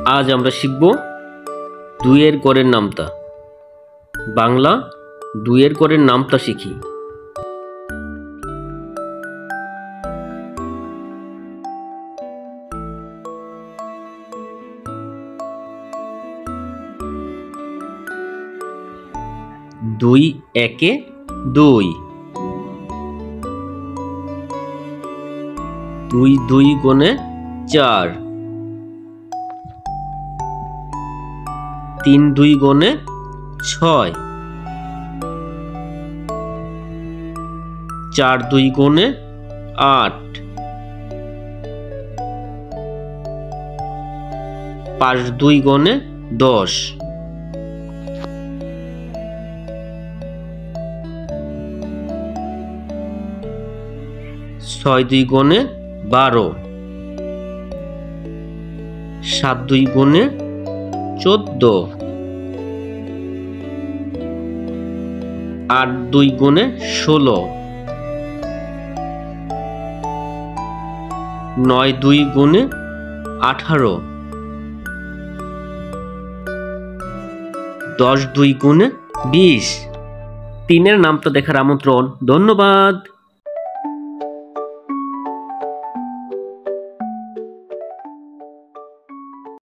আজ আমরা শিখব দুইয়ের গড়ের নামতা। বাংলা দুইয়ের গড়ের নামতা শিখি। দুই একে দুই, দুই দুই গুণে চার, তিন দুই গুণে ছয়, চার দুই গুণে আট, পাঁচ দুই গুণে 10, ছয় দুই গুণে 12, সাত দুই গুণে 14, আট দুই গুণে 16, নয় দুই গুণে 18, 10 দুই গুণে 20। তিনের নামতা দেখার আমন্ত্রণ। ধন্যবাদ।